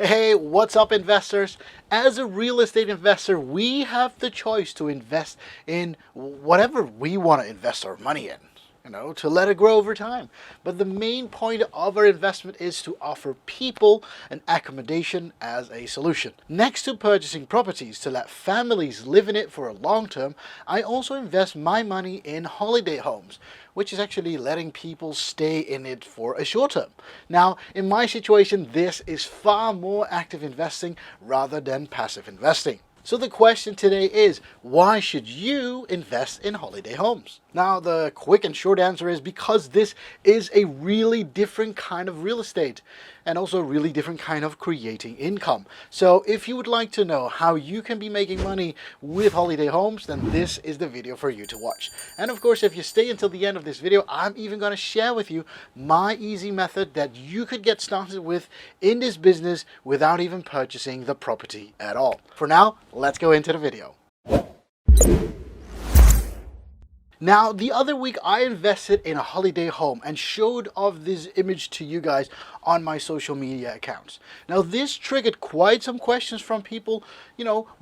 Hey, what's up, investors? As a real estate investor, we have the choice to invest in whatever we want to invest our money in, to let it grow over time. But the main point of our investment is to offer people an accommodation as a solution. Next to purchasing properties to let families live in it for a long term, I also invest my money in holiday homes, which is actually letting people stay in it for a short term. Now, in my situation, this is far more active investing rather than passive investing. So the question today is, why should you invest in holiday homes? Now, the quick and short answer is because this is a really different kind of real estate and also a really different kind of creating income. So if you would like to know how you can be making money with holiday homes, then this is the video for you to watch. And of course, if you stay until the end of this video, I'm even going to share with you my easy method that you could get started with in this business without even purchasing the property at all. For now, let's go into the video. Now, the other week I invested in a holiday home and showed off this image to you guys on my social media accounts. Now, this triggered quite some questions from people,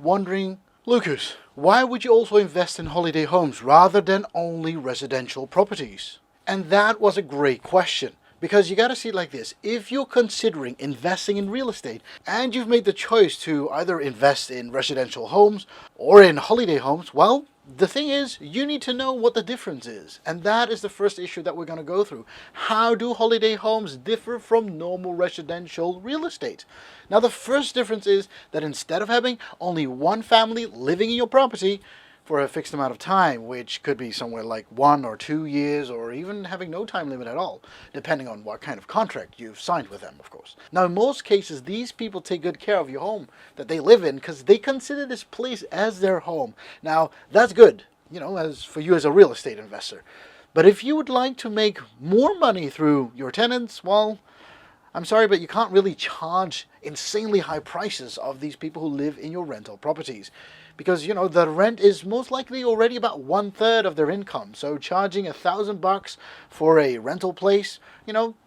wondering, Lucas, why would you also invest in holiday homes rather than only residential properties? And that was a great question. Because you got to see it like this. If you're considering investing in real estate and you've made the choice to either invest in residential homes or in holiday homes, well, the thing is, you need to know what the difference is. And that is the first issue that we're going to go through. How do holiday homes differ from normal residential real estate? Now, the first difference is that instead of having only one family living in your property for a fixed amount of time, which could be somewhere like 1 or 2 years, or even having no time limit at all, depending on what kind of contract you've signed with them, of course. Now, in most cases, these people take good care of your home that they live in because they consider this place as their home. Now, that's good, as for you as a real estate investor. But if you would like to make more money through your tenants, well, I'm sorry, but you can't really charge insanely high prices of these people who live in your rental properties. Because, the rent is most likely already about 1/3 of their income. So charging $1,000 for a rental place,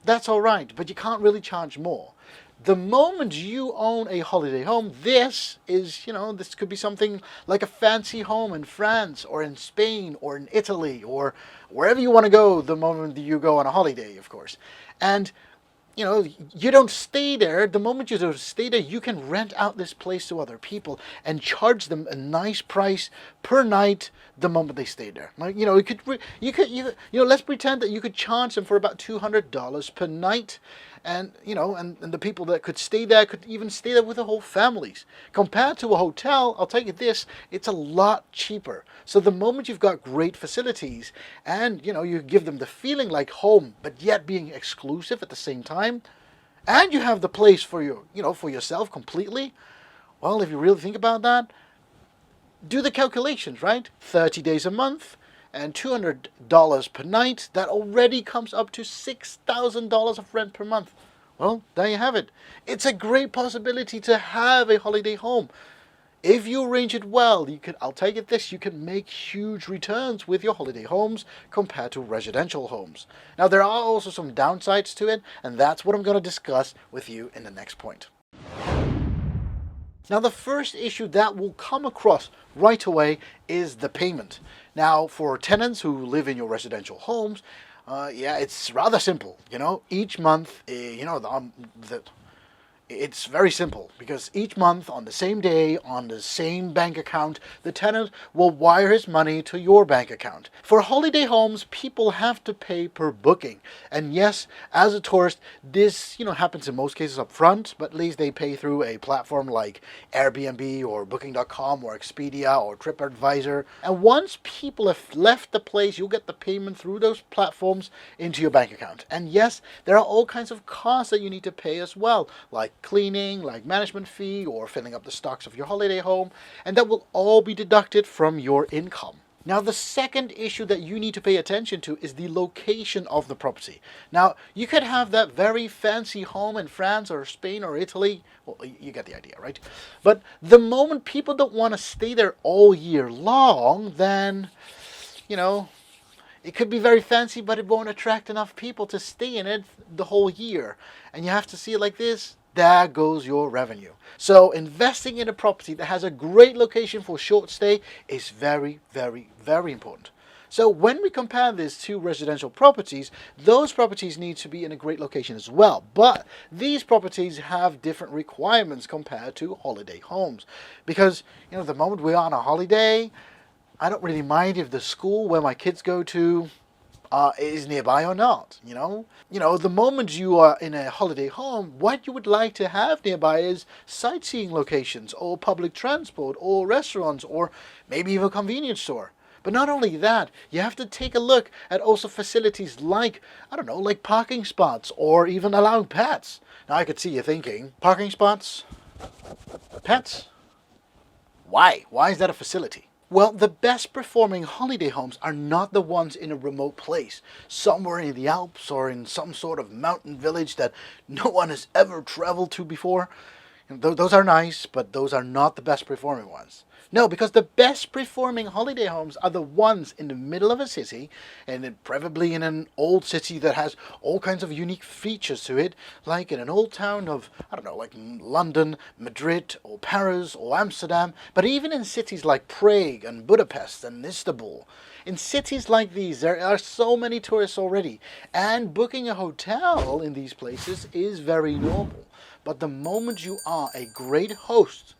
that's all right. But you can't really charge more. The moment you own a holiday home, this could be something like a fancy home in France or in Spain or in Italy or wherever you want to go the moment you go on a holiday, of course. And you don't stay there. The moment you don't stay there, you can rent out this place to other people and charge them a nice price per night the moment they stay there. Like, let's pretend that you could charge them for about $200 per night. And, and the people that could stay there could even stay there with the whole families. Compared to a hotel, I'll tell you this, it's a lot cheaper. So the moment you've got great facilities and, you give them the feeling like home, but yet being exclusive at the same time, and you have the place for for yourself completely, well, if you really think about that, do the calculations, right? 30 days a month and $200 per night, that already comes up to $6,000 of rent per month. Well, there you have it. It's a great possibility to have a holiday home. If you arrange it well, I'll tell you this, you can make huge returns with your holiday homes compared to residential homes. Now, there are also some downsides to it, and that's what I'm going to discuss with you in the next point. Now, the first issue that we'll come across right away is the payment. Now, for tenants who live in your residential homes, it's rather simple. Each month, it's very simple because each month on the same day, on the same bank account, the tenant will wire his money to your bank account. For holiday homes, people have to pay per booking. And yes, as a tourist, this, happens in most cases up front, but at least they pay through a platform like Airbnb or Booking.com or Expedia or TripAdvisor. And once people have left the place, you'll get the payment through those platforms into your bank account. And yes, there are all kinds of costs that you need to pay as well, like cleaning, like management fee, or filling up the stocks of your holiday home, and that will all be deducted from your income. Now, the second issue that you need to pay attention to is the location of the property. Now, you could have that very fancy home in France or Spain or Italy. Well, you get the idea, right? But the moment people don't want to stay there all year long, then, it could be very fancy, but it won't attract enough people to stay in it the whole year. And you have to see it like this. there goes your revenue. So investing in a property that has a great location for short stay is very, very, very important. So when we compare this to residential properties, those properties need to be in a great location as well. But these properties have different requirements compared to holiday homes. Because, the moment we're on a holiday, I don't really mind if the school where my kids go to is nearby or not. The moment you are in a holiday home, what you would like to have nearby is sightseeing locations or public transport or restaurants or maybe even a convenience store. But not only that, you have to take a look at also facilities like, I don't know, like parking spots or even allowing pets. Now I could see you thinking, parking spots? Pets? Why? Why is that a facility? Well, the best performing holiday homes are not the ones in a remote place, somewhere in the Alps or in some sort of mountain village that no one has ever traveled to before. Those are nice, but those are not the best performing ones. No, because the best performing holiday homes are the ones in the middle of a city, and preferably in an old city that has all kinds of unique features to it, like in an old town of, I don't know, like London, Madrid, or Paris, or Amsterdam, but even in cities like Prague and Budapest and Istanbul. In cities like these, there are so many tourists already, and booking a hotel in these places is very normal. But the moment you are a great host,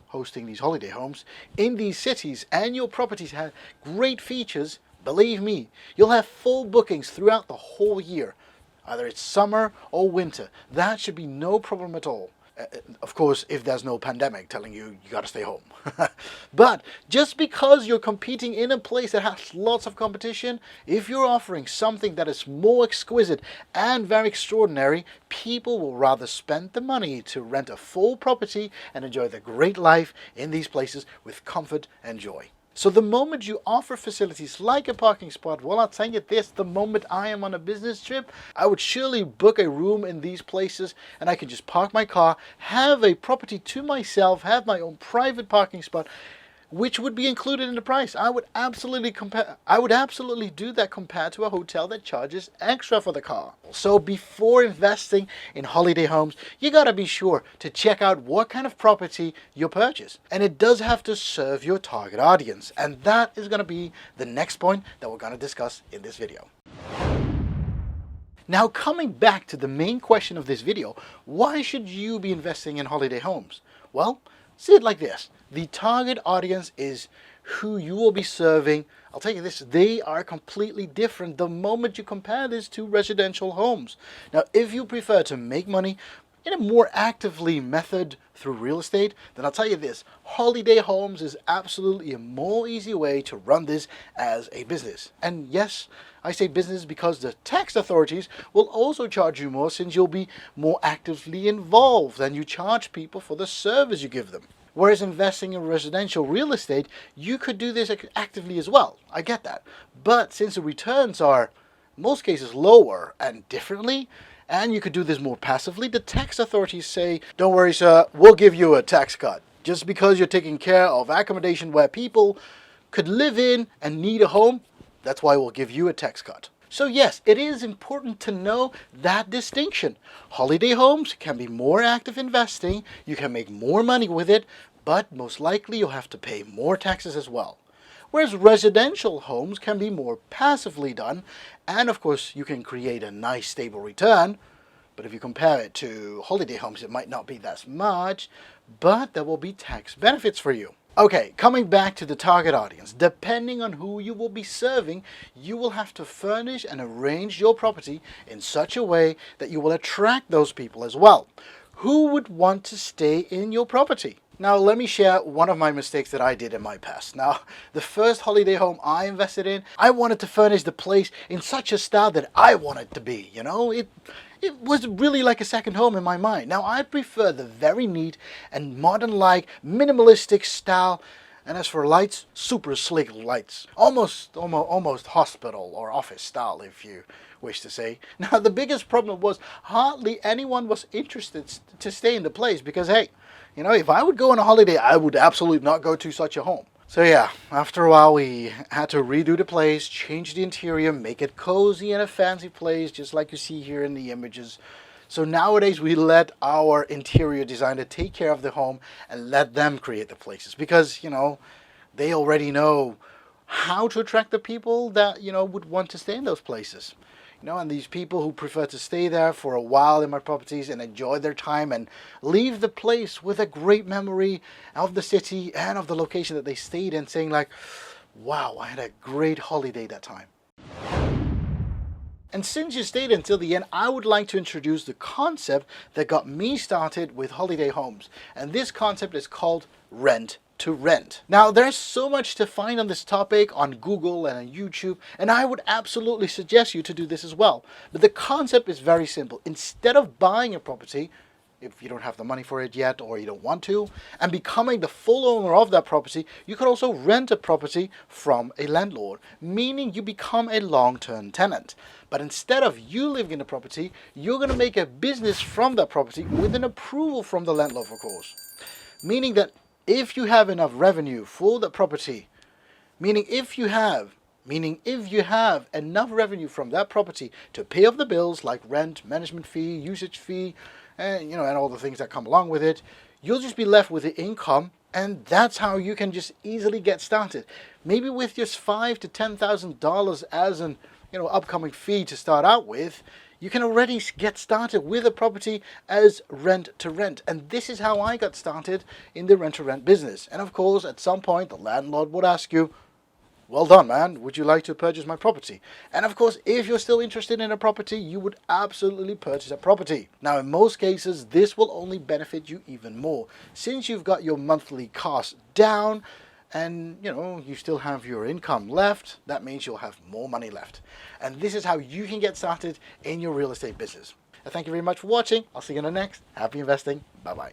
hosting these holiday homes in these cities and your properties have great features, believe me, you'll have full bookings throughout the whole year. Either it's summer or winter. That should be no problem at all. Of course, if there's no pandemic telling you got to stay home. But just because you're competing in a place that has lots of competition, if you're offering something that is more exquisite and very extraordinary, people will rather spend the money to rent a full property and enjoy the great life in these places with comfort and joy. So the moment you offer facilities like a parking spot, well, I'll tell you this, the moment I am on a business trip, I would surely book a room in these places and I can just park my car, have a property to myself, have my own private parking spot, which would be included in the price. I would absolutely do that compared to a hotel that charges extra for the car. So before investing in holiday homes, you gotta be sure to check out what kind of property you purchase. And it does have to serve your target audience. And that is gonna be the next point that we're gonna discuss in this video. Now coming back to the main question of this video, why should you be investing in holiday homes? Well, see it like this. The target audience is who you will be serving. I'll tell you this, they are completely different the moment you compare this to residential homes. Now, if you prefer to make money in a more actively method through real estate, then I'll tell you this, holiday homes is absolutely a more easy way to run this as a business. And yes, I say business because the tax authorities will also charge you more since you'll be more actively involved and you charge people for the service you give them. Whereas investing in residential real estate, you could do this actively as well. I get that. But since the returns are, in most cases, lower and differently, and you could do this more passively, the tax authorities say, don't worry, sir, we'll give you a tax cut. Just because you're taking care of accommodation where people could live in and need a home, that's why we'll give you a tax cut. So yes, it is important to know that distinction. Holiday homes can be more active investing, you can make more money with it, but most likely you'll have to pay more taxes as well. Whereas residential homes can be more passively done, and of course you can create a nice stable return, but if you compare it to holiday homes it might not be that much, but there will be tax benefits for you. Okay, coming back to the target audience, depending on who you will be serving, you will have to furnish and arrange your property in such a way that you will attract those people as well. Who would want to stay in your property? Now, let me share one of my mistakes that I did in my past. Now, the first holiday home I invested in, I wanted to furnish the place in such a style that I wanted to be, It was really like a second home in my mind. Now, I prefer the very neat and modern-like minimalistic style. And as for lights, super sleek lights. Almost hospital or office style, if you wish to say. Now, the biggest problem was hardly anyone was interested to stay in the place because, hey, if I would go on a holiday, I would absolutely not go to such a home. So yeah, after a while we had to redo the place, change the interior, make it cozy and a fancy place, just like you see here in the images. So nowadays we let our interior designer take care of the home and let them create the places, because, they already know how to attract the people that, would want to stay in those places. And these people who prefer to stay there for a while in my properties and enjoy their time and leave the place with a great memory of the city and of the location that they stayed in, saying like, wow, I had a great holiday that time. And since you stayed until the end, I would like to introduce the concept that got me started with holiday homes. And this concept is called rent to rent. Now, there's so much to find on this topic on Google and on YouTube, and I would absolutely suggest you to do this as well. But the concept is very simple. Instead of buying a property, if you don't have the money for it yet or you don't want to, and becoming the full owner of that property, you could also rent a property from a landlord, meaning you become a long-term tenant. But instead of you living in the property, you're going to make a business from that property with an approval from the landlord, of course. Meaning that if you have enough revenue for the property, meaning if you have enough revenue from that property to pay off the bills like rent, management fee, usage fee, and all the things that come along with it, you'll just be left with the income, and that's how you can just easily get started. Maybe with just $5,000 to $10,000 as an upcoming fee to start out with, you can already get started with a property as rent to rent. And this is how I got started in the rent to rent business. And of course, at some point, the landlord would ask you, well done, man, would you like to purchase my property? And of course, if you're still interested in a property, you would absolutely purchase a property. Now, in most cases, this will only benefit you even more, since you've got your monthly costs down and you still have your income left. That means you'll have more money left. And this is how you can get started in your real estate business. Thank you very much for watching. I'll see you in the next. Happy investing. Bye-bye.